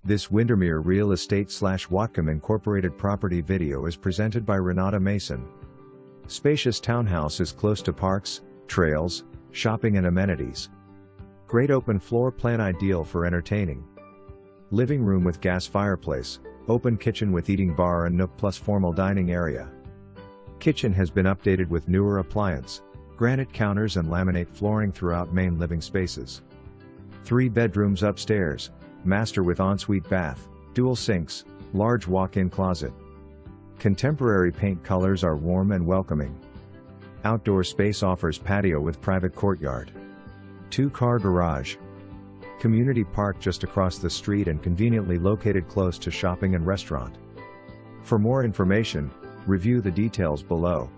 This Windermere Real Estate / Whatcom Incorporated property video is presented by Renata Mason. Spacious townhouse is close to parks, trails, shopping and amenities. Great open floor plan ideal for entertaining. Living room with gas fireplace, open kitchen with eating bar and nook plus formal dining area. Kitchen has been updated with newer appliance, granite counters and laminate flooring throughout main living spaces. 3 bedrooms upstairs, master with ensuite bath, dual sinks, large walk-in closet. Contemporary paint colors are warm and welcoming. Outdoor space offers patio with private courtyard. 2-car garage. Community park just across the street and conveniently located close to shopping and restaurant. For more information, review the details below.